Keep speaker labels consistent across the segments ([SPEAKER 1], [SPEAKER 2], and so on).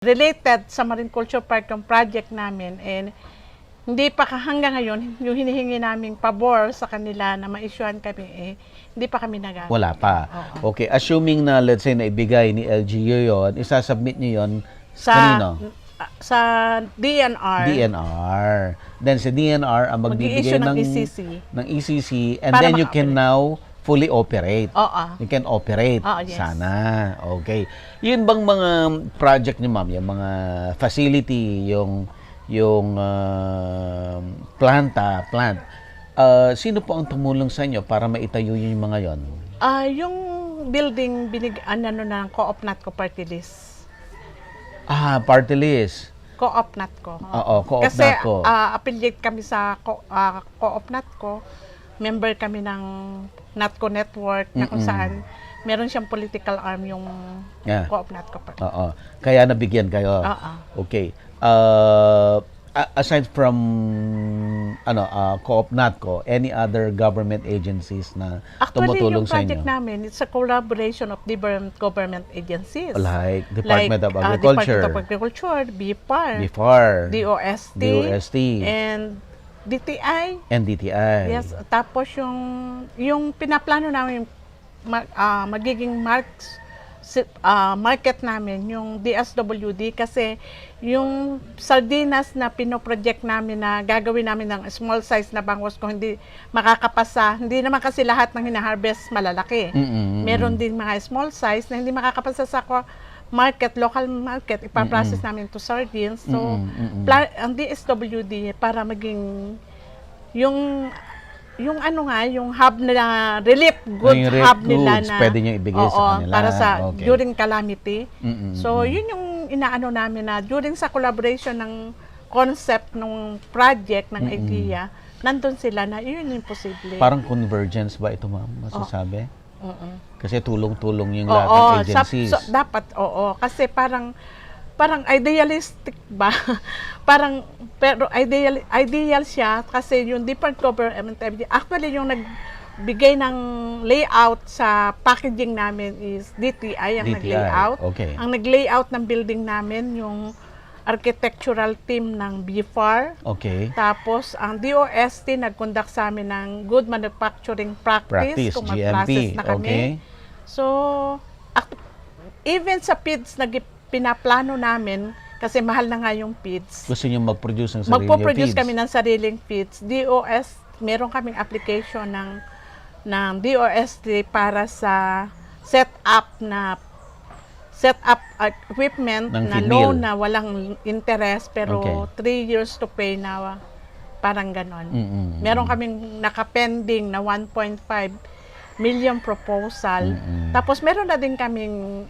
[SPEAKER 1] related sa Marine Culture Park yung project namin, and hindi pa hanggang ngayon yung hinihingi naming pabor sa kanila na ma-issuean kami, hindi pa kami nagagawa.
[SPEAKER 2] Wala pa.
[SPEAKER 1] Oo.
[SPEAKER 2] Okay, assuming na let's say na ibigay ni LGU yon, isasubmit niyo yon
[SPEAKER 1] Sa
[SPEAKER 2] kanino?
[SPEAKER 1] sa DNR.
[SPEAKER 2] DNR. Then sa DNR ang magbibigay
[SPEAKER 1] Mag-i-issue ng
[SPEAKER 2] ng
[SPEAKER 1] ECC.
[SPEAKER 2] ng ECC, and
[SPEAKER 1] Para
[SPEAKER 2] then you can now fully operate.
[SPEAKER 1] Oo.
[SPEAKER 2] You can operate.
[SPEAKER 1] Oo, yes.
[SPEAKER 2] Sana. Okay. Yun bang mga project niyo, ma'am, yung mga facility, yung plant, sino po ang tumulong sa inyo para maitayo yung mga yon?
[SPEAKER 1] Yung building ano na ng Co-op Natco Party List.
[SPEAKER 2] Party list.
[SPEAKER 1] Co-op Natco.
[SPEAKER 2] Oo, Co-op
[SPEAKER 1] Kasi
[SPEAKER 2] Natco.
[SPEAKER 1] affiliate kami sa Co-op Natco. Member kami ng Natco Network na kung saan meron siyang political arm yung Co-op Natco Party.
[SPEAKER 2] Oo. Kaya nabigyan kayo.
[SPEAKER 1] Oo.
[SPEAKER 2] Okay. Aside from Co-op Natco, any other government agencies na
[SPEAKER 1] Actually,
[SPEAKER 2] tumutulong
[SPEAKER 1] yung
[SPEAKER 2] sa
[SPEAKER 1] project
[SPEAKER 2] inyo?
[SPEAKER 1] namin, it's a collaboration of different government agencies.
[SPEAKER 2] Like Department of
[SPEAKER 1] Department
[SPEAKER 2] Agriculture,
[SPEAKER 1] of Agriculture, BIPAR,
[SPEAKER 2] BIFAR,
[SPEAKER 1] DOST,
[SPEAKER 2] DOST,
[SPEAKER 1] and DTI.
[SPEAKER 2] NDTI.
[SPEAKER 1] Yes, tapos yung pinaplano namin magiging market namin yung DSWD, kasi yung sardinas na pinoproject namin na gagawin namin ng small size na bangus, kung hindi makakapasa, hindi naman kasi lahat ng hinaharvest malalaki. Meron din mga small size na hindi makakapasa sa market, local market, ipaprocess namin to sardines. So, ang DSWD para maging yung hub nila, relief goods hub nila na
[SPEAKER 2] pwede nyo ibigay sa kanila.
[SPEAKER 1] Para sa
[SPEAKER 2] Okay.
[SPEAKER 1] during calamity. So, yun yung inaano namin na during sa collaboration ng concept ng project, ng idea, nandun sila na yun yung posible.
[SPEAKER 2] Parang convergence ba ito, ma'am? Masasabi? Kasi tulong-tulong yung lahat ng agencies.
[SPEAKER 1] Dapat, oo. Kasi parang idealistic ba? Pero ideal siya kasi yung different government actually yung nagbigay ng layout sa packaging namin is DTI ang nag-layout.
[SPEAKER 2] Okay.
[SPEAKER 1] Ang nag-layout ng building namin yung architectural team ng BIFAR.
[SPEAKER 2] Okay.
[SPEAKER 1] Tapos ang DOST nag-conduct sa amin ng good manufacturing practice kung mag-process
[SPEAKER 2] GMP.
[SPEAKER 1] na kami.
[SPEAKER 2] Okay.
[SPEAKER 1] So, even sa PIDS pinaplano namin, kasi mahal na nga yung feeds.
[SPEAKER 2] Gusto nyo mag-produce ng sariling
[SPEAKER 1] Magpo-produce
[SPEAKER 2] feeds?
[SPEAKER 1] kami ng sariling feeds. Meron kaming application ng DOST para sa setup equipment
[SPEAKER 2] ng
[SPEAKER 1] na
[SPEAKER 2] feed
[SPEAKER 1] loan
[SPEAKER 2] mill.
[SPEAKER 1] na walang interest, pero
[SPEAKER 2] Okay.
[SPEAKER 1] 3 years to pay na parang ganon.
[SPEAKER 2] Mm-mm.
[SPEAKER 1] Meron kaming nakapending na 1.5 million proposal. Tapos meron na din kaming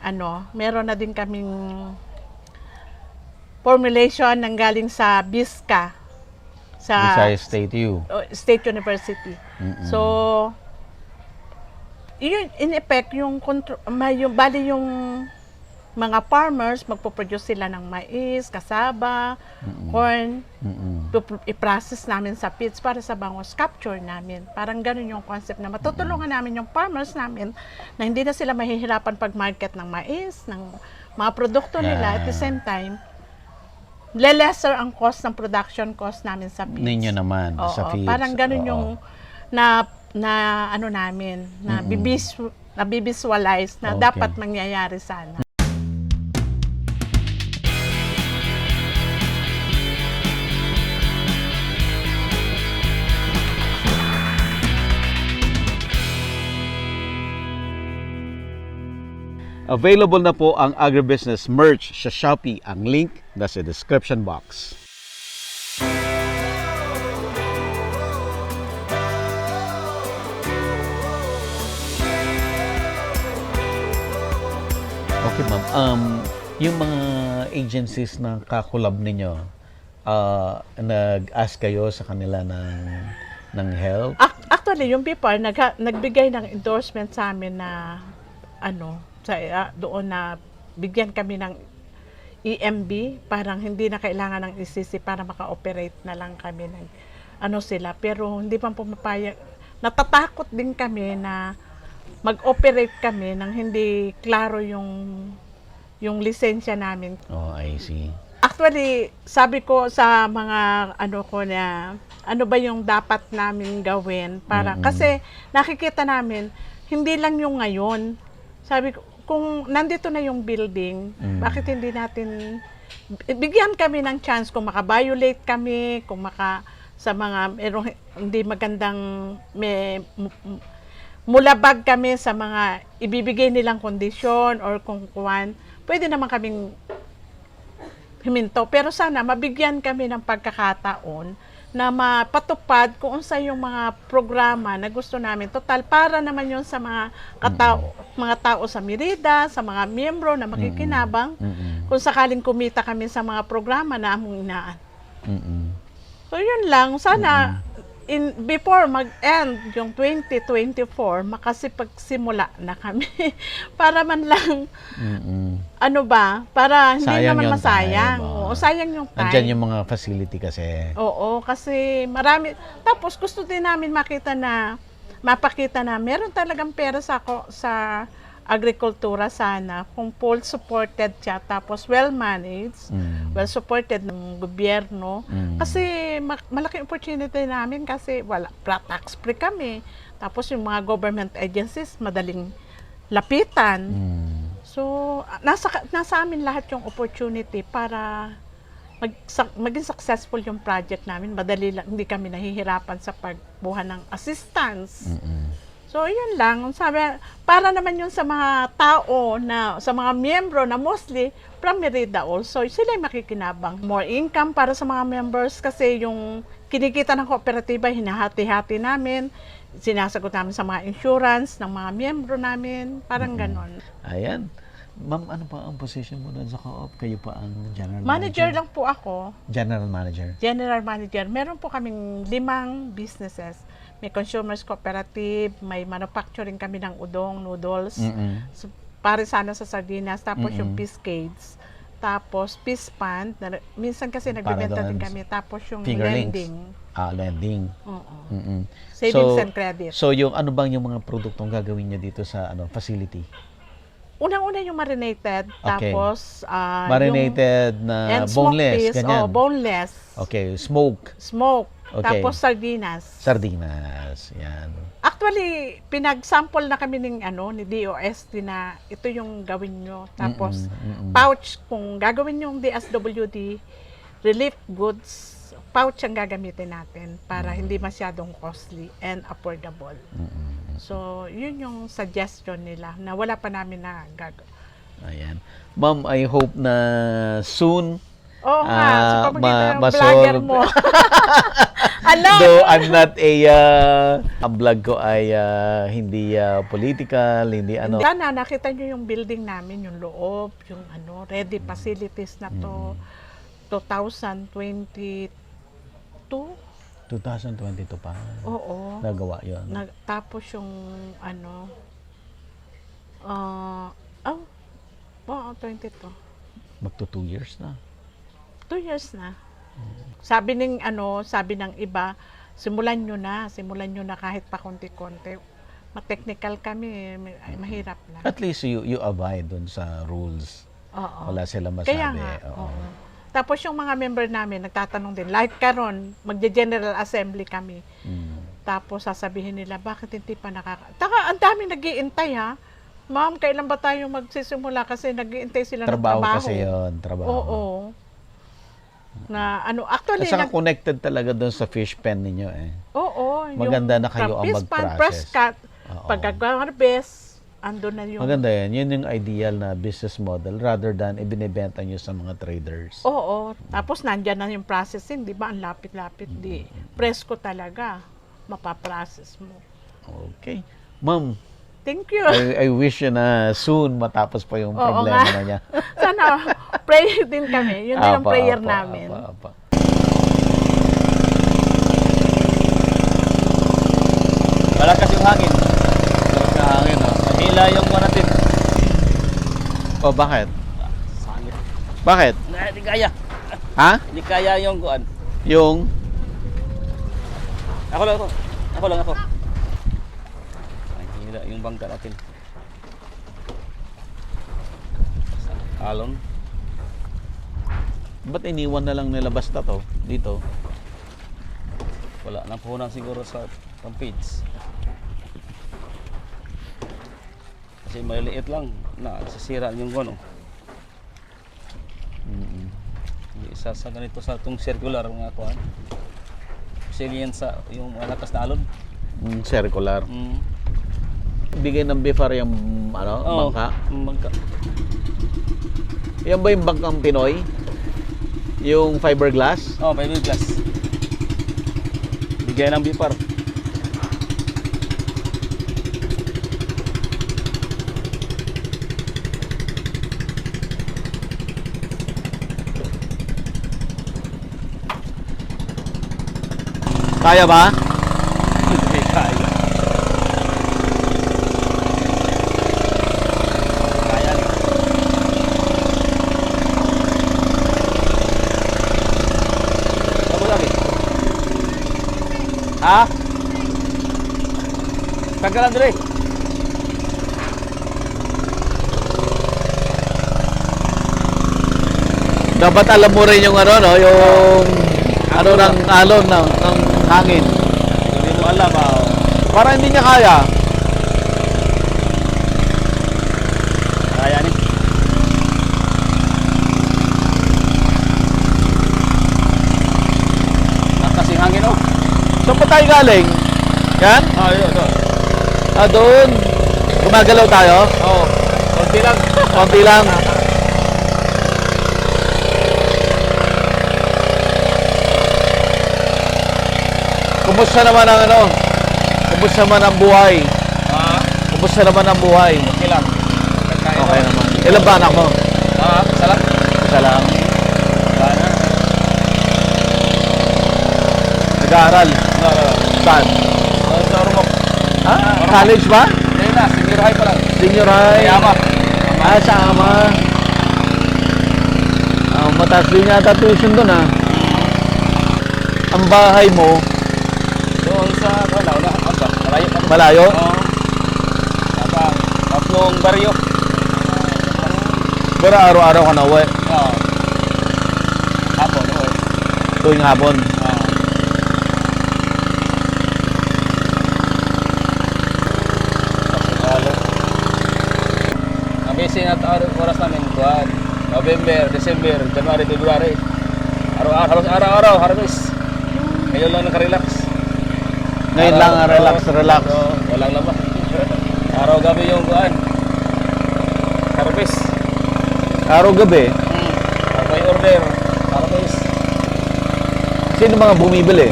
[SPEAKER 1] formulation ng galing sa BISCA, sa
[SPEAKER 2] Visayas State U.
[SPEAKER 1] State University. So yun, in effect, yung mga farmers, magpo-produce sila ng mais, kasaba, corn, i-process namin sa pits para sa bangus capture namin. Parang ganun yung concept na matutulungan namin yung farmers namin na hindi na sila mahihirapan pag-market ng mais, ng mga produkto nila. At the same time, lesser ang cost ng production cost namin sa pits.
[SPEAKER 2] Ninyo naman, sa feeds.
[SPEAKER 1] Parang ganun yung na bivisualize na dapat mangyayari sana.
[SPEAKER 2] Available na po ang agribusiness merch sa Shopee. Ang link nasa description box. Okay, ma'am. Yung mga agencies na kakulab ninyo, nag-ask kayo sa kanila ng help?
[SPEAKER 1] Actually, yung BIPAR nagbigay ng endorsement sa amin na doon na bigyan kami ng EMB, parang hindi na kailangan ng ECC para maka-operate na lang kami ng sila, pero hindi pa pumapayag. Natatakot din kami na mag-operate kami nang hindi klaro yung yung lisensya namin.
[SPEAKER 2] Oh, I see.
[SPEAKER 1] Actually, sabi ko sa mga ano ko na ano ba yung dapat namin gawin para kasi nakikita namin hindi lang yung ngayon. Sabi ko kung nandito na yung building, bakit hindi natin bigyan kami ng chance kung maka-violate kami, kung sa mga merong hindi magandang mulabag kami sa mga ibibigay nilang kondisyon or kung kuwan, pwede naman kaming himinto. Pero sana mabigyan kami ng pagkakataon na mapatupad kung unsa yung mga programa na gusto namin. Total, para naman yun sa mga tao sa Merida, sa mga miyembro na makikinabang, kung sakaling kumita kami sa mga programa na among inaan. So yun lang, sana before mag-end yung 2024, makasipagsimula na kami. Para man lang, ano ba, para hindi
[SPEAKER 2] Sayang
[SPEAKER 1] naman
[SPEAKER 2] yung
[SPEAKER 1] masayang.
[SPEAKER 2] time,
[SPEAKER 1] Oo, sayang yung time.
[SPEAKER 2] Andyan yung mga facility kasi.
[SPEAKER 1] Oo, kasi marami. Tapos gusto din namin mapakita na meron talagang pera sa agrikultura sana kung full supported siya tapos well managed, well supported ng gobyerno. Kasi malaking opportunity namin kasi wala tax free kami. Tapos yung mga government agencies madaling lapitan. So nasa amin lahat yung opportunity para maging successful yung project namin. Madali lang, hindi kami nahihirapan sa pagbuha ng assistance. So, yun lang. Sabi, para naman yun sa mga tao, sa mga miyembro na mostly from Merida also, sila yung makikinabang. More income para sa mga members kasi yung kinikita ng kooperatiba, hinahati-hati namin. Sinasagot namin sa mga insurance ng mga miyembro namin. Parang ganon.
[SPEAKER 2] Ayan. Ma'am, ano pa ang position mo doon sa co-op? Kayo pa ang general
[SPEAKER 1] Manager
[SPEAKER 2] manager?
[SPEAKER 1] lang po ako.
[SPEAKER 2] General manager.
[SPEAKER 1] General manager. Meron po kaming 5 businesses. May consumers cooperative, may manufacturing kami ng udong, noodles, so, pare sana sa sardinas, tapos yung Piscades, tapos Peace Fund, minsan kasi nagbibenta din kami, tapos yung lending.
[SPEAKER 2] Lending.
[SPEAKER 1] Savings and credit.
[SPEAKER 2] So yung ano bang yung mga produktong gagawin niyo dito sa facility?
[SPEAKER 1] Unang-una yung marinated, tapos
[SPEAKER 2] marinated na boneless, ganyan.
[SPEAKER 1] Boneless.
[SPEAKER 2] Okay, smoke. Okay.
[SPEAKER 1] Tapos
[SPEAKER 2] Sardinas, yan.
[SPEAKER 1] Actually, pinag-sample na kami ni DOST na ito yung gawin nyo. Tapos, pouch, kung gagawin yung DSWD, relief goods, pouch ang gagamitin natin para hindi masyadong costly and affordable. So, yun yung suggestion nila na wala pa namin na gagawin.
[SPEAKER 2] Ayan. Ma'am, I hope na soon
[SPEAKER 1] Oo nga, sa pamamagitan ng vlogger mo.
[SPEAKER 2] Though I'm not ang vlog ko ay hindi political, hindi ano.
[SPEAKER 1] Sana nakita nyo yung building namin, yung loob, yung ready facilities na to, 2022.
[SPEAKER 2] 2022 pa.
[SPEAKER 1] Oo.
[SPEAKER 2] Nagawa yun.
[SPEAKER 1] Tapos yung 22.
[SPEAKER 2] Magto 2 years na.
[SPEAKER 1] 2 years na. Sabi ng iba, simulan nyo na kahit pa konti-konti. Ma-technical kami, mahirap na.
[SPEAKER 2] At least you abide dun sa rules.
[SPEAKER 1] Oo.
[SPEAKER 2] Wala sila masabi.
[SPEAKER 1] Kaya nga, oo. Tapos yung mga member namin, nagtatanong din, like karon, magje-general assembly kami. Tapos sasabihin nila, bakit hindi pa ang daming nag-iintay ha. Ma'am, kailan ba tayo magsisimula? Kasi nag-iintay sila ng trabaho.
[SPEAKER 2] Trabaho kasi yun, trabaho.
[SPEAKER 1] Oo. Na actually
[SPEAKER 2] saka connected talaga doon sa fish pen ninyo eh.
[SPEAKER 1] Oo,
[SPEAKER 2] maganda na kayo ang mag-process.
[SPEAKER 1] Press cut, pag-harvest, andun na yung
[SPEAKER 2] maganda yan. Yun yung ideal na business model rather than ibinebenta nyo sa mga traders.
[SPEAKER 1] Oo. Tapos nandyan na yung processing, di ba? Ang lapit-lapit. Di press ko talaga, mapaprocess mo.
[SPEAKER 2] Okay. Ma'am,
[SPEAKER 1] thank you.
[SPEAKER 2] I wish you na soon matapos pa yung problema na niya.
[SPEAKER 1] Sana pray din kami. Yun din ang prayer namin.
[SPEAKER 3] Malakas yung hangin.
[SPEAKER 2] Malakas yung hangin, ha?
[SPEAKER 3] Mahila yung manatin.
[SPEAKER 2] Oh, bakit?
[SPEAKER 3] Sangit.
[SPEAKER 2] Bakit?
[SPEAKER 3] Hindi kaya.
[SPEAKER 2] Ha?
[SPEAKER 3] Hindi kaya yung kuan.
[SPEAKER 2] Yung?
[SPEAKER 3] Ako lang. Mahila yung bangka natin. Alon.
[SPEAKER 2] Ba't iniwan na lang nila basta to dito?
[SPEAKER 3] Wala na puhunan siguro sa page. Kasi maliliit lang na sisira yung gono. Isa sa ganito sa itong circular mga kuhan. Resilient sa yung malakas na alon.
[SPEAKER 2] Circular. Bigay ng BIFAR yung bangka.
[SPEAKER 3] Bangka.
[SPEAKER 2] Yan ba yung bangkang Pinoy? Yung fiberglass?
[SPEAKER 3] Oh, fiberglass. Bigay ng BIFAR.
[SPEAKER 2] Kaya ba?
[SPEAKER 3] Hindi kaya. Kaya rin. Ano sabi? Ha? Kagalan dire.
[SPEAKER 2] Dapat alam mo rin yung yung ng alon ng hangin.
[SPEAKER 3] Hindi mo alam
[SPEAKER 2] Para hindi niya kaya.
[SPEAKER 3] Kaya ni. Nakasing hangin oh.
[SPEAKER 2] Saan pa tayo galing? Yan?
[SPEAKER 3] Yun.
[SPEAKER 2] Doon. Gumagalaw tayo?
[SPEAKER 3] Oo. Konti lang.
[SPEAKER 2] Konti lang. Kumusta naman ang Kumusta naman ang buhay? Kumusta naman ang buhay?
[SPEAKER 3] Okay lang.
[SPEAKER 2] Okay naman. Ilan ba anak mo?
[SPEAKER 3] Isa lang.
[SPEAKER 2] Isa lang.
[SPEAKER 3] Sana.
[SPEAKER 2] Nag-aaral? Saan?
[SPEAKER 3] Sa Ormoc.
[SPEAKER 2] College ba?
[SPEAKER 3] Hindi na, senior high pa lang.
[SPEAKER 2] Senior high?
[SPEAKER 3] Kaya ama.
[SPEAKER 2] Sa ama. Mataas din yata tuition doon Ang bahay mo,
[SPEAKER 3] Doon sa, wala, malayo pa.
[SPEAKER 2] malayo?
[SPEAKER 3] Oo. Tatlong baryo.
[SPEAKER 2] Pero araw-araw ka na uwi.
[SPEAKER 3] Oo. Hapon, oo.
[SPEAKER 2] Tuwing hapon.
[SPEAKER 3] Oo. Halo. Ang busy na oras namin, kuhan. November, December, January, February. Araw-araw, harvest. Ngayon lang nakarelax.
[SPEAKER 2] Ngayon lang relax.
[SPEAKER 3] Oo, walang laman. Araw-gabi yung kuhan. Harvest.
[SPEAKER 2] Araw-gabi.
[SPEAKER 3] May order. Harvest.
[SPEAKER 2] Sino mga bumibili?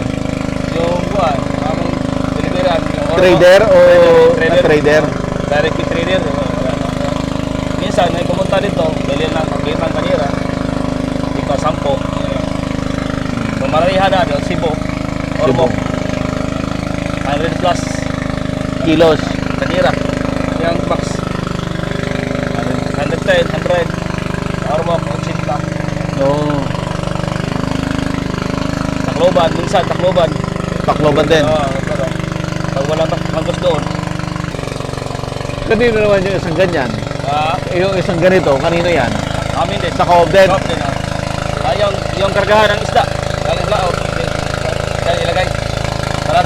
[SPEAKER 3] Yung kuhan. Aming deliveran.
[SPEAKER 2] Trader o trader?
[SPEAKER 3] Direct trader. Minsan, may pumunta dito. Dali na pagkita ng kanira. Di pa 10. Pumarihan na doon, Cebu. Ormoc. 100 plus.
[SPEAKER 2] Kilos.
[SPEAKER 3] Kanira. Yung box. 110, 100. Ormoc, 80.
[SPEAKER 2] Oo.
[SPEAKER 3] Tacloban, minsan Tacloban.
[SPEAKER 2] Tacloban din.
[SPEAKER 3] Pero pag wala magos doon.
[SPEAKER 2] Kanino naman yung isang ganyan? Yung isang ganito, kanino yan?
[SPEAKER 3] Amin din.
[SPEAKER 2] Sa co-op din?
[SPEAKER 3] Co-op din. Yung kargahan ng isda. Galing laot. Kaya ilagay. Para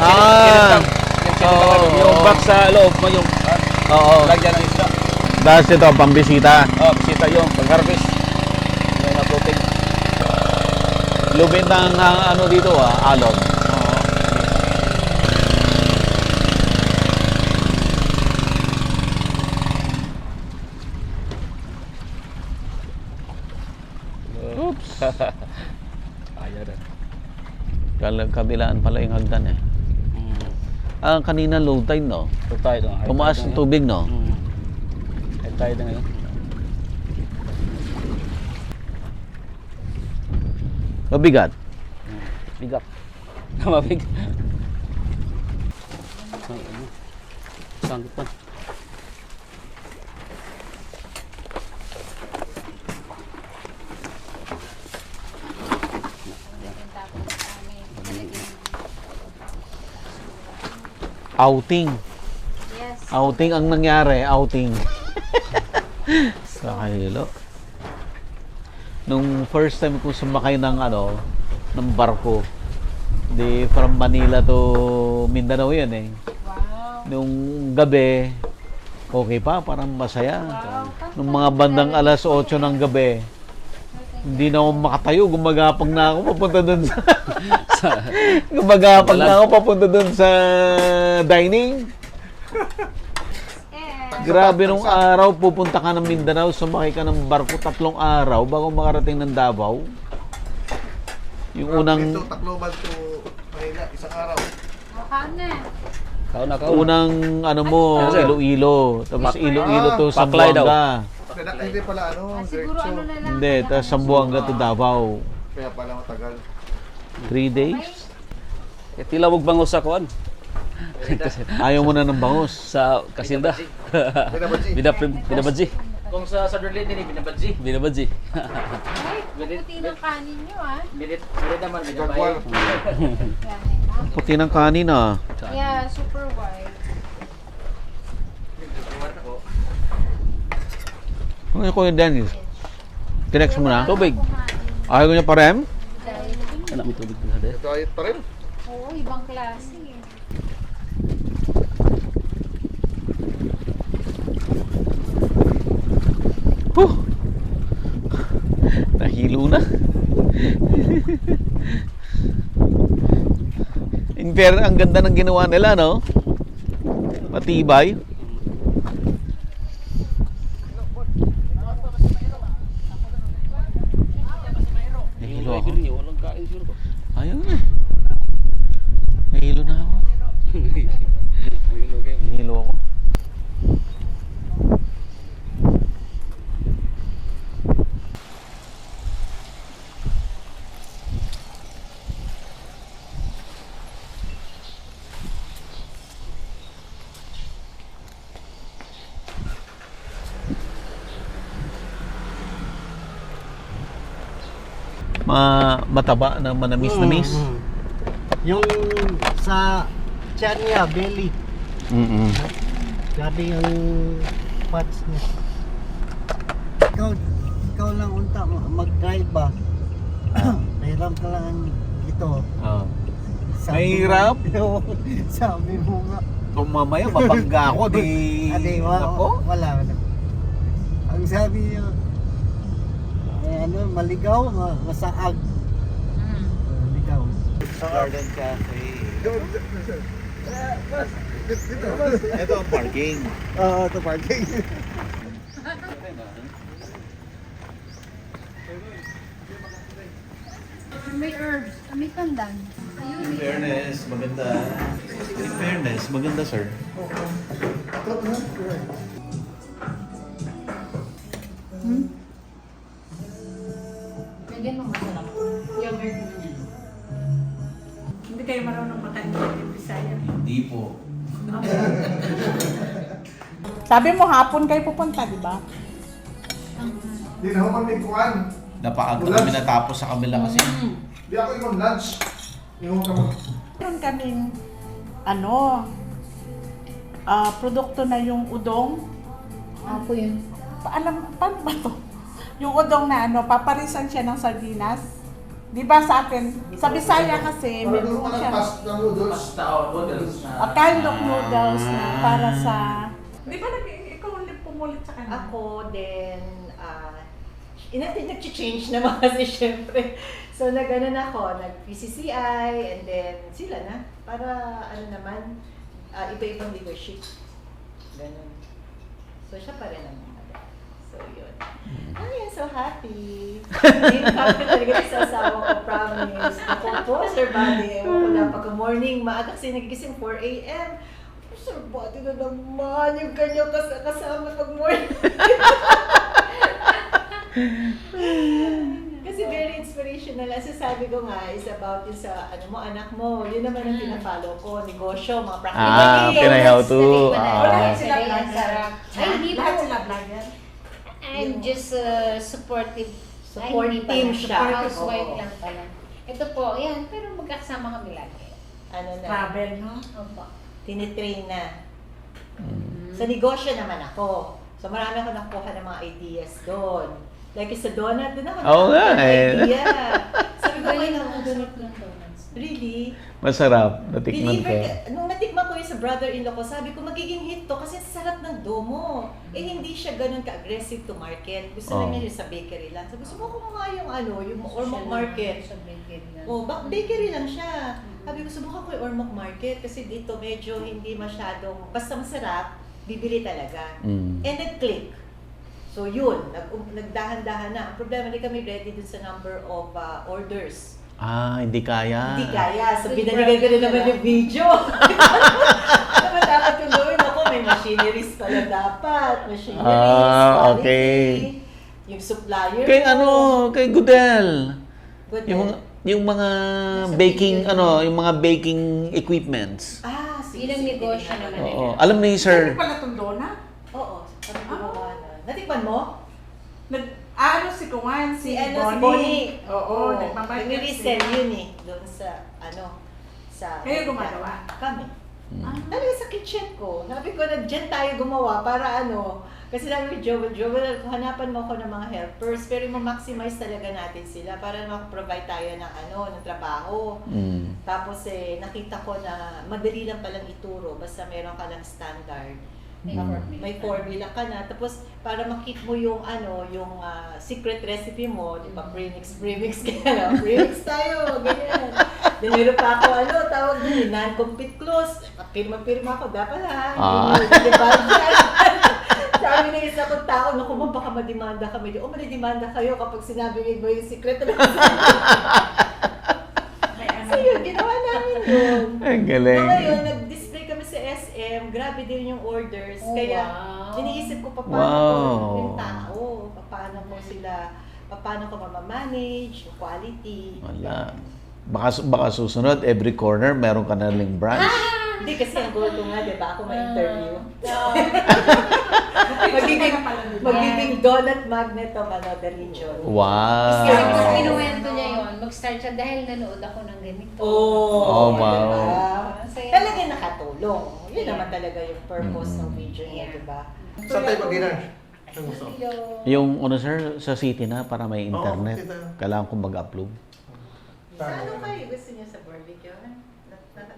[SPEAKER 3] yung box sa loob mo yung
[SPEAKER 2] Oo.
[SPEAKER 3] lagyan ng isda.
[SPEAKER 2] Dahil ito, pambisita.
[SPEAKER 3] Bisita yung pag-harvest. Yung na-floating.
[SPEAKER 2] Lubid ng dito alon. Oops.
[SPEAKER 3] Ayaw na.
[SPEAKER 2] Kabilaan pala yung hagdan kanina low tide, no?
[SPEAKER 3] Ito tayo doon.
[SPEAKER 2] Tumaas yung tubig, no?
[SPEAKER 3] High tide na ngayon.
[SPEAKER 2] Mabigat.
[SPEAKER 3] Bigat. Mabigat. Sanggup pa.
[SPEAKER 2] Outing.
[SPEAKER 4] Yes.
[SPEAKER 2] Outing ang nangyari, outing. Sa kahilo. Nung first time ko sumakay ng ng barko, di from Manila to Mindanao yan eh.
[SPEAKER 1] Wow.
[SPEAKER 2] Nung gabi, okay pa, parang masaya. Nung mga bandang alas 8 ng gabi, hindi na ako makatayo, gumagapang na ako papunta dun sa gumagapang na ako papunta dun sa dining. Grabe nung araw, pupunta ka ng Mindanao, sumakay ka ng barko 3 araw bago makarating ng Davao. Yung unang
[SPEAKER 4] Ito, Tacloban to Manila, isang araw.
[SPEAKER 3] Kauna.
[SPEAKER 2] unang mo,
[SPEAKER 3] Ano, sir?
[SPEAKER 2] Iloilo. Tapos Iloilo to
[SPEAKER 3] Paklay daw.
[SPEAKER 2] Zamboanga.
[SPEAKER 4] Hindi pala
[SPEAKER 5] Siguro
[SPEAKER 4] diretso.
[SPEAKER 5] ano na lang.
[SPEAKER 2] Hindi, tapos Zamboanga to Davao.
[SPEAKER 4] Kaya pala matagal.
[SPEAKER 2] 3 days.
[SPEAKER 3] Tila mong bangos sa kuan.
[SPEAKER 2] Ayaw mo na ng bangus.
[SPEAKER 3] Sa Kasilda. Binabadji.
[SPEAKER 6] Kung sa Sutherland din, binabadji.
[SPEAKER 3] Binabadji.
[SPEAKER 5] Ay, puti ng kanin nyo ah.
[SPEAKER 6] Bilit naman,
[SPEAKER 4] Jagwal.
[SPEAKER 2] Ang puti ng kanin ah.
[SPEAKER 5] Yeah, super white.
[SPEAKER 2] Ano yung Kuya Dennis? Tinext mo na?
[SPEAKER 3] Tubig.
[SPEAKER 2] Ayaw ko niya parem?
[SPEAKER 3] Anak mo tubig na dahil.
[SPEAKER 4] Diet pa rin.
[SPEAKER 5] Oo, ibang klase eh.
[SPEAKER 2] Huh! Nahilo na. In fair, ang ganda ng ginawa nila, no? Matibay. Nahilo ako.
[SPEAKER 3] Walang kain siguro.
[SPEAKER 2] Ayaw na. Nahilo na ako. Nahilo ako. Mataba na manamis-namis.
[SPEAKER 7] Yung sa tiyan niya, belly. Grabe yung parts niya. Ikaw lang unta mag-drive ba? Nahiram ka lang ito.
[SPEAKER 2] Ah. Mahirap?
[SPEAKER 7] mo- Sabi mo nga.
[SPEAKER 2] Kung mamaya mabangga ako, di...
[SPEAKER 7] Ade,
[SPEAKER 2] Ako?
[SPEAKER 7] wala. Ang sabi niya, maligaw, masaag. Maligaw.
[SPEAKER 2] Garden Cafe. Ito ang parking.
[SPEAKER 7] Oo, ito parking.
[SPEAKER 5] May herbs, may pandan.
[SPEAKER 2] In fairness, maganda. In fairness, maganda, sir.
[SPEAKER 5] Bigyan mo masarap. Yogurt na yan.
[SPEAKER 1] Hindi kayo marunong makain ng Bisaya.
[SPEAKER 2] Hindi po.
[SPEAKER 1] Sabi mo hapon kayo pupunta, di ba?
[SPEAKER 4] Di na ako mamikuan.
[SPEAKER 2] Napaaga kami natapos sa kabila kasi.
[SPEAKER 4] Di ako imam lunch. Yung kamang...
[SPEAKER 1] Meron kaming produkto na yung udong.
[SPEAKER 5] Ano po yun?
[SPEAKER 1] Paano ba to? Yung udong na paparisan siya ng sardinas. Di ba sa atin, sa Bisaya kasi,
[SPEAKER 4] Parang
[SPEAKER 1] meron siya
[SPEAKER 4] pasta noodles.
[SPEAKER 1] a kind of noodles na para sa... Di ba ikaw ulit pumulit sa kanya?
[SPEAKER 8] Ako din, nag-change naman kasi syempre. So nag-ano na ako, nag-PCCI and then sila na. Para naman, iba-ibang leadership. Ganun. So siya pa rin ang So yun. I'm so happy. Hindi happy talaga sa asawa ko, promise. Ako po, Sir Buddy. Ewan ko na pagka-morning, maaga kasi nagigising 4 a.m. Sir Buddy na naman yung kanyang kasama pag-morning. Kasi very inspirational. As sabi ko nga, is about yung sa anak mo. Yun naman ang pinafollow ko. Negosyo, mga practical.
[SPEAKER 2] Pinay how to.
[SPEAKER 1] Lahat sila
[SPEAKER 5] Ay,
[SPEAKER 1] vlogger.
[SPEAKER 5] sarap. Ay, hindi po.
[SPEAKER 1] Lahat sila vlogger.
[SPEAKER 5] I'm just supportive.
[SPEAKER 8] Support
[SPEAKER 5] Ay, hindi
[SPEAKER 8] team
[SPEAKER 5] pala.
[SPEAKER 8] siya.
[SPEAKER 5] Housewife
[SPEAKER 8] Oo.
[SPEAKER 5] lang pala. Ito po, yan. Pero magkakasama kami lagi.
[SPEAKER 8] Ano na,
[SPEAKER 1] Travel, no?
[SPEAKER 5] Opo.
[SPEAKER 8] tinitrain na. Sa negosyo naman ako. So marami ako nakuha ng mga ideas doon. Like sa donut, doon ako
[SPEAKER 2] Oo nga, eh.
[SPEAKER 8] idea. Sabi ko,
[SPEAKER 5] Galing
[SPEAKER 8] "Ay,
[SPEAKER 5] ako
[SPEAKER 8] naku,
[SPEAKER 5] donut ng donuts.
[SPEAKER 8] really?
[SPEAKER 2] Masarap. Natikman ko.
[SPEAKER 8] Nung natikman ko yun sa brother-in-law ko, sabi ko, magiging hit to kasi sarap ng domo. Hindi siya ganun ka-aggressive to market. Gusto lang niya yun sa bakery lang. Sabi ko, subukan mo nga yung yung Ormoc Market.
[SPEAKER 5] Sa bakery lang.
[SPEAKER 8] Bakery lang siya. Sabi ko, subukan ko yung Ormoc Market kasi dito medyo hindi masyadong, basta masarap, bibili talaga. And nag-click. So yun, nagdahan-dahan na. Ang problema, hindi kami ready dun sa number of orders.
[SPEAKER 2] Hindi kaya.
[SPEAKER 8] Hindi kaya. So binaligan ko na naman yung video. Ano dapat yung gawin ako? May machineries pala dapat. Machineries, quality.
[SPEAKER 2] Okay.
[SPEAKER 8] Yung supplier.
[SPEAKER 2] Kay Goodell.
[SPEAKER 8] Good
[SPEAKER 2] Yung mga baking, yung mga baking equipments.
[SPEAKER 8] sige.
[SPEAKER 5] Ilang negosyo naman
[SPEAKER 8] Oo.
[SPEAKER 2] Oo. Alam ni Sir,
[SPEAKER 1] Ano pala itong donut?
[SPEAKER 8] Oo. Sabi ko na. Natikman mo?
[SPEAKER 1] Si Kuwan,
[SPEAKER 8] Si Bonnie.
[SPEAKER 1] Oo, nagpapalit
[SPEAKER 8] Nag-resell yun doon sa, sa...
[SPEAKER 1] Kayo gumagawa?
[SPEAKER 8] Kami. Talaga sa kitchen ko. Sabi ko, dyan tayo gumawa para kasi sabi ko, Joel, hanapan mo ako ng mga helpers, pero ma-maximize talaga natin sila para makaprovide tayo ng ng trabaho. Tapos nakita ko na madali lang palang ituro, basta meron ka lang standard. May formula ka na. Tapos, para makip mo yung yung secret recipe mo, di ba, premix kaya premix tayo, ganyan. Then, meron pa ako, tawag din, non-compete clause. Pirma ako, dapat di ba? Sabi ng isa kong tao, naku mo, baka madimanda kami. Madimanda kayo kapag sinabi mo yung secret recipe. So yun, ginawa namin yun.
[SPEAKER 2] ang galing.
[SPEAKER 8] Ngayon, nag-display kami sa SM, grabe din yung orders. Kaya, iniisip ko paano yung tao, paano ko mamamanage, yung quality.
[SPEAKER 2] Wala. Baka susunod, every corner, meron ka na ling branch.
[SPEAKER 8] Hindi kasi ang goal ko nga, di ba? Ako ma-interview. Magiging donut magnet of the region.
[SPEAKER 2] Wow.
[SPEAKER 5] Kasi kung kinuwento niya yun, mag-start siya dahil nanood ako ng ganito.
[SPEAKER 2] Oh, wow.
[SPEAKER 8] Diba? Talaga nakatulong. Yun naman talaga yung purpose ng video niya, di ba?
[SPEAKER 4] Saan tayo mag-dinner? Saan gusto?
[SPEAKER 2] Yung sir, sa city na para may internet.
[SPEAKER 4] kita.
[SPEAKER 2] Kailangan ko mag-upload.
[SPEAKER 8] Sa ano kayo? Gusto niyo sa barbecue?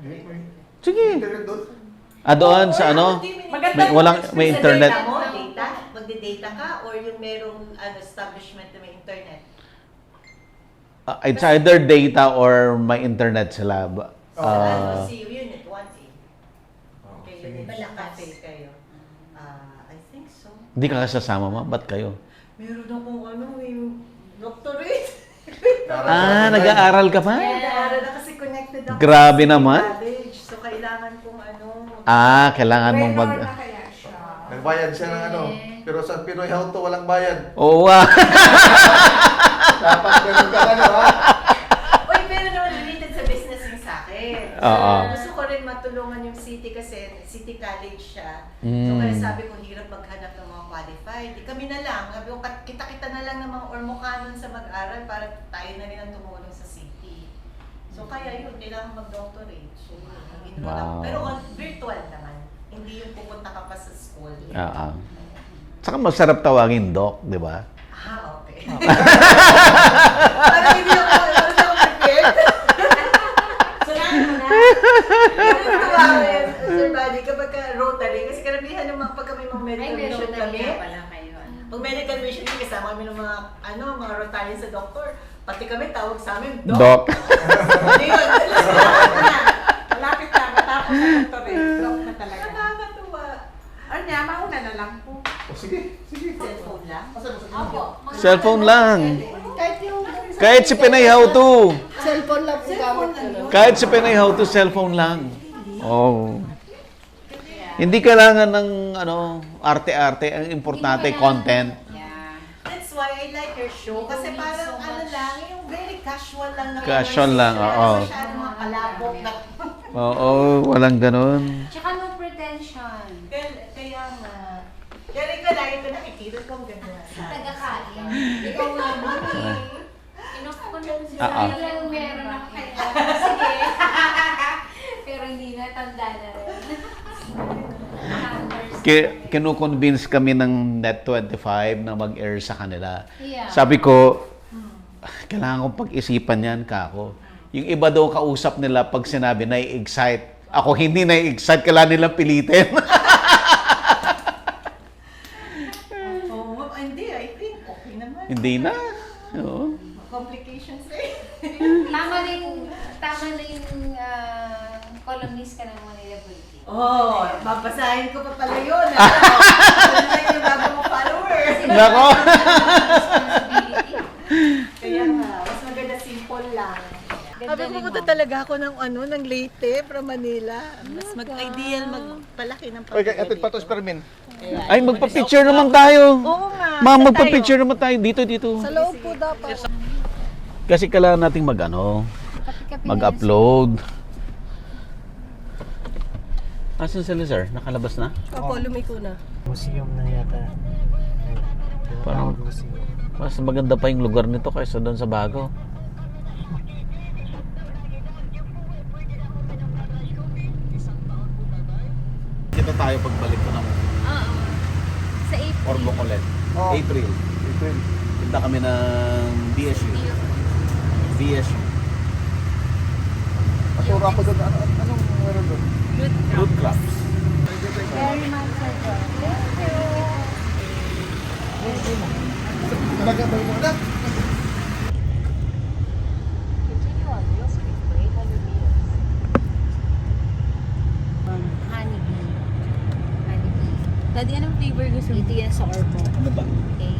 [SPEAKER 4] Hindi ko eh.
[SPEAKER 2] Sige.
[SPEAKER 4] Internet doon?
[SPEAKER 2] Doon sa may internet.
[SPEAKER 8] Magde-data ka or yung merong establishment na may internet?
[SPEAKER 2] It's either data or may internet sila.
[SPEAKER 8] See Unit 1A. Okay, Unit Cafe kayo. I think so.
[SPEAKER 2] Hindi ka kasama mo? Ba't kayo?
[SPEAKER 8] Meron akong yung doctorate.
[SPEAKER 2] Nag-aaral ka pa?
[SPEAKER 8] Nag-aaral na kasi connected ako.
[SPEAKER 2] Grabe naman.
[SPEAKER 8] College. So, kailangan kong
[SPEAKER 2] Kailangan mong mag...
[SPEAKER 1] kaya siya.
[SPEAKER 4] Nagbayad siya ng pero sa Pinoy How To walang bayad.
[SPEAKER 2] Oo,
[SPEAKER 4] Dapat ganun ka
[SPEAKER 8] Uy, pero naman related sa business yung sa akin.
[SPEAKER 2] Oo.
[SPEAKER 8] Gusto ko rin matulungan yung city kasi city college siya. So kaya sabi ko, hirap maghanap ng mga qualified. Kami na lang. Sabi ko, kita-kita na lang ng mga Ormocanon sa mag-aral para tayo na rin ang tumulong sa city. So kaya yun, kailangan mag-doctorate. So, enroll ako. Pero virtual naman. Hindi yung pupunta ka pa sa school.
[SPEAKER 2] Saka masarap tawagin doc, di ba?
[SPEAKER 8] Okay. Parang hindi ako prepared. Sanahan mo na. Sir Buddy, kapag Rotary, kasi karamihan ng pag kami medical mission kami, pag medical mission kami, kasama kami ng mga Rotarians sa doktor, pati kami tawag sa amin,
[SPEAKER 2] Doc.
[SPEAKER 8] Hindi yun.
[SPEAKER 1] Malapit na, matapos sa doctorate. Doc na talaga.
[SPEAKER 8] Nakakatuwa.
[SPEAKER 1] Mauna na lang po.
[SPEAKER 4] Sige.
[SPEAKER 8] Cellphone lang.
[SPEAKER 2] Cellphone lang. Kahit si Pinay How To.
[SPEAKER 8] Cellphone lang po gamit ko lang.
[SPEAKER 2] Kahit si Pinay How To, cellphone lang. Oh. Hindi kailangan ng arte-arte. Ang importante, content.
[SPEAKER 8] That's why I like your show. Kasi parang lang, yung very casual lang na
[SPEAKER 2] Casual lang, oo.
[SPEAKER 8] Masyadong mga kalabok na.
[SPEAKER 2] Oo, walang ganun.
[SPEAKER 5] Tsaka no pretension.
[SPEAKER 8] Kaya nga. Kaya rin ko lagi ko nakikita ko ang ganda.
[SPEAKER 5] Tagakain. Ikaw nga naman Enough ko na lang meron ako kaya. Sige. Pero hindi na, tanda na rin. Understand.
[SPEAKER 2] Kinu-convince kami ng Net25 na mag-air sa kanila.
[SPEAKER 5] Yeah.
[SPEAKER 2] Sabi ko, kailangan kong pag-isipan yan, kako. Yung iba daw kausap nila pag sinabi, nai-excite. Ako hindi nai-excite, kailangan nilang pilitin.
[SPEAKER 8] Oh, hindi, I think okay naman.
[SPEAKER 2] Hindi na. Oo.
[SPEAKER 8] Complications eh.
[SPEAKER 5] Tama na yung columnist ka ng Manila Bulletin.
[SPEAKER 8] Oh, babasahin ko pa pala yun. Ano na yung bago mong followers.
[SPEAKER 2] Nako.
[SPEAKER 5] Responsibility.
[SPEAKER 8] Kaya nga, mas maganda simple lang.
[SPEAKER 5] Ganda
[SPEAKER 8] Sabi ko,
[SPEAKER 5] ni
[SPEAKER 8] pumunta
[SPEAKER 5] Ma'am.
[SPEAKER 8] talaga ako ng Leyte from Manila. Mas mag-ideal, magpalaki ng
[SPEAKER 4] Okay, atid pa to Spermin.
[SPEAKER 2] Ay, magpa-picture naman tayo.
[SPEAKER 8] Oo nga.
[SPEAKER 2] Ma'am,
[SPEAKER 8] saan
[SPEAKER 2] magpa-picture naman tayo. Dito.
[SPEAKER 8] tayo? Sa loob po dapat.
[SPEAKER 2] Kasi kailangan nating
[SPEAKER 5] Kapi-kapi na
[SPEAKER 2] mag-upload. Asan sila, sir? Nakalabas na?
[SPEAKER 8] Opo, lumiko na.
[SPEAKER 7] Museum na yata.
[SPEAKER 2] Parang
[SPEAKER 7] Museum.
[SPEAKER 2] mas maganda pa yung lugar nito kaysa doon sa bago. Kita tayo pagbalik ko ng
[SPEAKER 5] Oo. Sa April.
[SPEAKER 2] Ormoc ulit.
[SPEAKER 4] Oh.
[SPEAKER 2] April. Punta kami ng BSU. BSU.
[SPEAKER 4] Masura ako doon. Anong meron doon?
[SPEAKER 2] Root crops.
[SPEAKER 5] Very much ago.
[SPEAKER 4] Talaga ba yung mga?
[SPEAKER 5] Honeybee. Honeybee. Daddy, anong flavor gusto mo? Ito yan sa Ormo.
[SPEAKER 2] Ano ba?
[SPEAKER 5] Okay.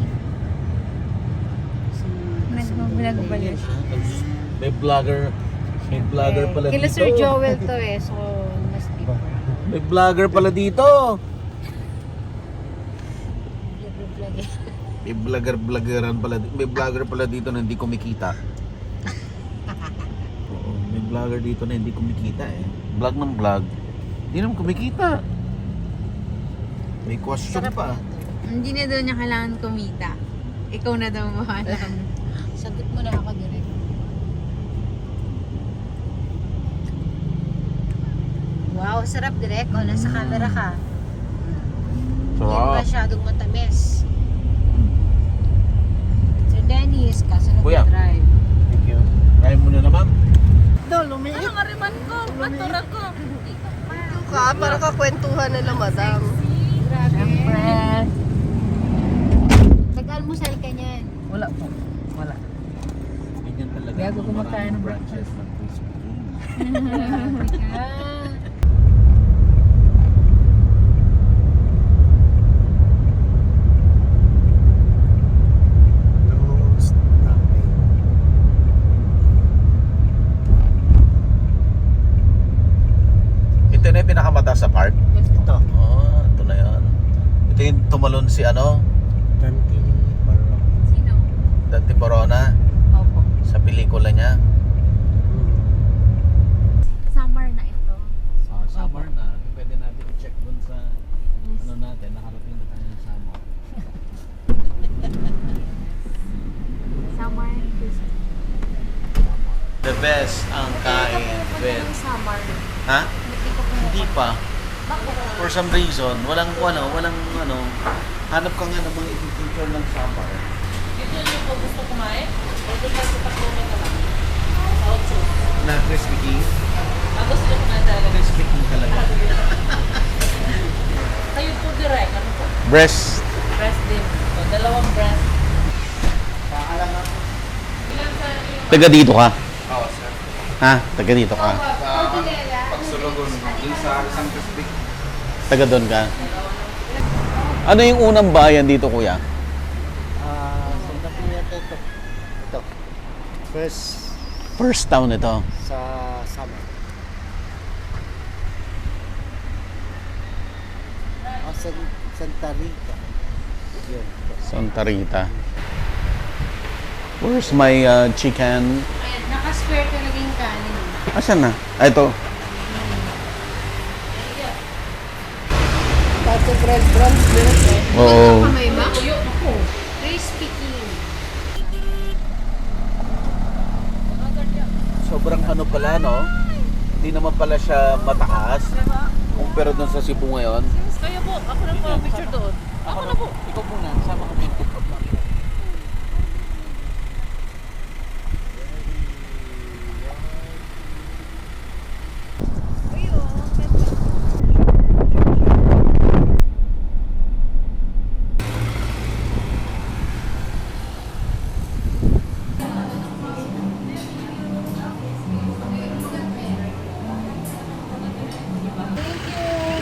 [SPEAKER 5] Nag-vlog ba yun?
[SPEAKER 2] May vlogger. May vlogger pala
[SPEAKER 5] Kila
[SPEAKER 2] dito.
[SPEAKER 5] Sir Joel to eh, so mas deeper.
[SPEAKER 2] May vlogger pala dito.
[SPEAKER 5] Vlog eh.
[SPEAKER 2] May vloggeran pala. May vlogger pala dito na hindi kumikita. Oo, may vlogger dito na hindi kumikita eh. Vlog ng vlog. Hindi naman kumikita. May question pa.
[SPEAKER 9] Hindi na daw niya kailangan kumita. Ikaw na daw mahala.
[SPEAKER 5] Sagot mo na ako direct. Wow, sarap direct. O, nasa camera ka. Hindi
[SPEAKER 2] Sarap.
[SPEAKER 5] masyadong matamis. Sir Dennis, kasunod
[SPEAKER 2] Kuya.
[SPEAKER 5] na drive.
[SPEAKER 2] Thank you. Kaya mo na naman.
[SPEAKER 8] Anong ariman ko? Matura ko. Ka, para kakwentuhan nila, madam.
[SPEAKER 5] Siyempre. Nag-almusal ka niyan.
[SPEAKER 8] Wala po. Wala.
[SPEAKER 2] Ganyan talaga.
[SPEAKER 8] Bago
[SPEAKER 2] ang
[SPEAKER 8] kumakain
[SPEAKER 2] maraming
[SPEAKER 8] ng
[SPEAKER 2] branches ng Krispy
[SPEAKER 5] Ah.
[SPEAKER 7] No stopping.
[SPEAKER 2] Ito na yung pinakamataas sa park?
[SPEAKER 7] Ito.
[SPEAKER 2] Oh, ito na yan. Ito yung tumalon si ano?
[SPEAKER 7] Tanti Barong.
[SPEAKER 9] Sino?
[SPEAKER 2] Dante Corona
[SPEAKER 9] Opo.
[SPEAKER 2] sa pelikula niya.
[SPEAKER 9] Summer na ito.
[SPEAKER 2] Summer na. Pwede natin i-check dun sa ano natin. Nakarating na tayo ng summer.
[SPEAKER 9] Summer and Christmas.
[SPEAKER 2] The best ang kain with...
[SPEAKER 5] Summer.
[SPEAKER 2] Ha?
[SPEAKER 5] Hindi ko po
[SPEAKER 2] Hindi pa.
[SPEAKER 5] Bakit?
[SPEAKER 2] For some reason, walang hanap ka nga ng mga i-picture ng summer. Na crispy king?
[SPEAKER 6] Gusto ko na talaga.
[SPEAKER 2] Crispy king talaga.
[SPEAKER 6] Kayo po direct, ano po?
[SPEAKER 2] Breast.
[SPEAKER 6] Breast din. O, dalawang breast.
[SPEAKER 2] Taga dito ka?
[SPEAKER 4] Oo, sir.
[SPEAKER 2] Ha? Taga dito ka?
[SPEAKER 4] Pagsulugon. Dun sa isang crispy.
[SPEAKER 2] Taga doon ka? Ano yung unang bayan dito, kuya?
[SPEAKER 7] Santa Piñata ito. Ito.
[SPEAKER 2] First town ito.
[SPEAKER 7] Sa Samar. Santa Rita. Yun.
[SPEAKER 2] Santa Rita. Where's my chicken?
[SPEAKER 5] Ayan, naka-square talaga yung kanin.
[SPEAKER 2] Asan na? Ah, ito.
[SPEAKER 8] Pati bread crumbs din.
[SPEAKER 2] Oo.
[SPEAKER 9] Kamay ba?
[SPEAKER 5] Crispy King.
[SPEAKER 2] Sobrang ano pala, no? Hindi naman pala siya mataas. Kumpara doon sa Cebu ngayon.
[SPEAKER 6] Kayo po, ako na po, picture doon. Ako na po.
[SPEAKER 2] Ikaw muna, sama kami.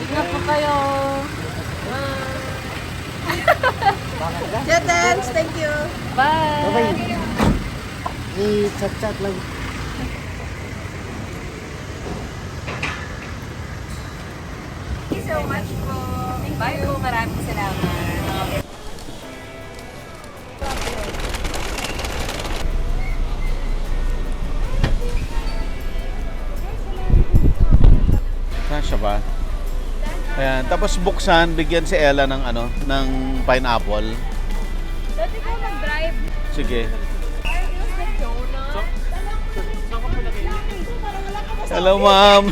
[SPEAKER 6] Ingat po kayo.
[SPEAKER 8] Jadens, thank you.
[SPEAKER 6] Bye.
[SPEAKER 7] Okay. I-chat-chat lang.
[SPEAKER 5] Thank you so much po. Bye po, maraming salamat.
[SPEAKER 2] Saan siya ba? Ayan, tapos buksan, bigyan si Ella ng ano, ng pineapple.
[SPEAKER 5] Dati ko mag-drive.
[SPEAKER 2] Sige.
[SPEAKER 5] I use the donut.
[SPEAKER 2] Hello, ma'am.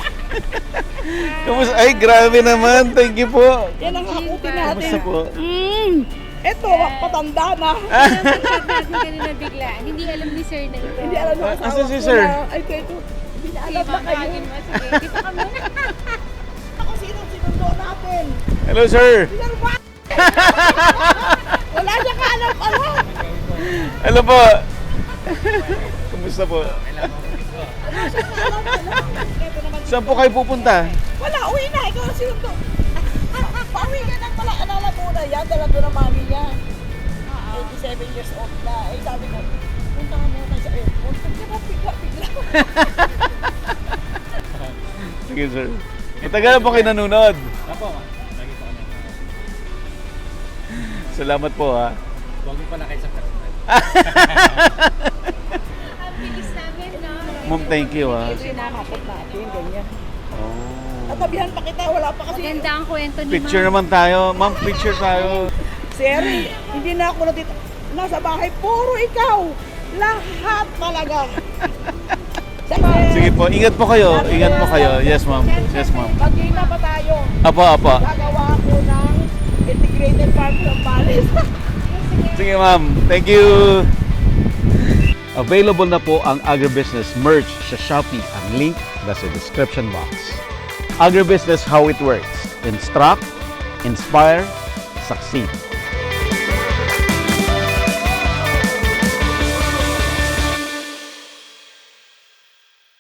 [SPEAKER 2] Kamusta? Ay, grabe naman. Thank you po.
[SPEAKER 1] Yan ang hakutin natin.
[SPEAKER 2] Kamusta po?
[SPEAKER 1] Eto, patanda na.
[SPEAKER 5] Natin kanina bigla. Hindi alam ni sir na ito.
[SPEAKER 1] Hindi alam na
[SPEAKER 2] Asan si sir?
[SPEAKER 1] Ay, ito. Hindi na
[SPEAKER 5] Sige,
[SPEAKER 1] alam na kayo.
[SPEAKER 5] mamagin mo. Sige, dito kami.
[SPEAKER 1] Ako sinong sinundo natin.
[SPEAKER 2] Hello, sir.
[SPEAKER 1] Wala siya kaalam-alam.
[SPEAKER 2] Hello po. Kamusta po? Saan po kayo pupunta?
[SPEAKER 1] Wala, uwi na. Ikaw ang sinundo. Pauwi ka na pala. Alala mo na yan. Dala doon ang mami niya. 87 years old na. Eh, sabi ko, punta ka muna sa airport. Pagka bigla-bigla.
[SPEAKER 2] Sige, sir. Matagal na po kayo nanonood.
[SPEAKER 3] Apo, lagi po kami.
[SPEAKER 2] Salamat po, ha.
[SPEAKER 3] Huwag mo pala kayo sa personal.
[SPEAKER 5] Ang bilis namin, no?
[SPEAKER 2] Ma'am, thank you, ha.
[SPEAKER 1] Sinakapot natin, ganyan.
[SPEAKER 2] Oh.
[SPEAKER 1] Natabihan pa kita, wala pa kasi.
[SPEAKER 5] Maganda ang kwento ni
[SPEAKER 2] Picture
[SPEAKER 5] Ma'am.
[SPEAKER 2] naman tayo. Ma'am, picture tayo.
[SPEAKER 1] Seri, hindi na ako natito. Nasa bahay, puro ikaw. Lahat talaga.
[SPEAKER 2] Sige po, ingat po kayo. Ingat po kayo. Yes, ma'am. Yes, ma'am.
[SPEAKER 1] Magkita pa tayo.
[SPEAKER 2] Apa, apa.
[SPEAKER 1] Gagawa ako ng integrated farm ng Balis.
[SPEAKER 2] Sige, ma'am. Thank you. Available na po ang agribusiness merch sa Shopee. Ang link nasa description box. Agribusiness, how it works. Instruct, inspire, succeed.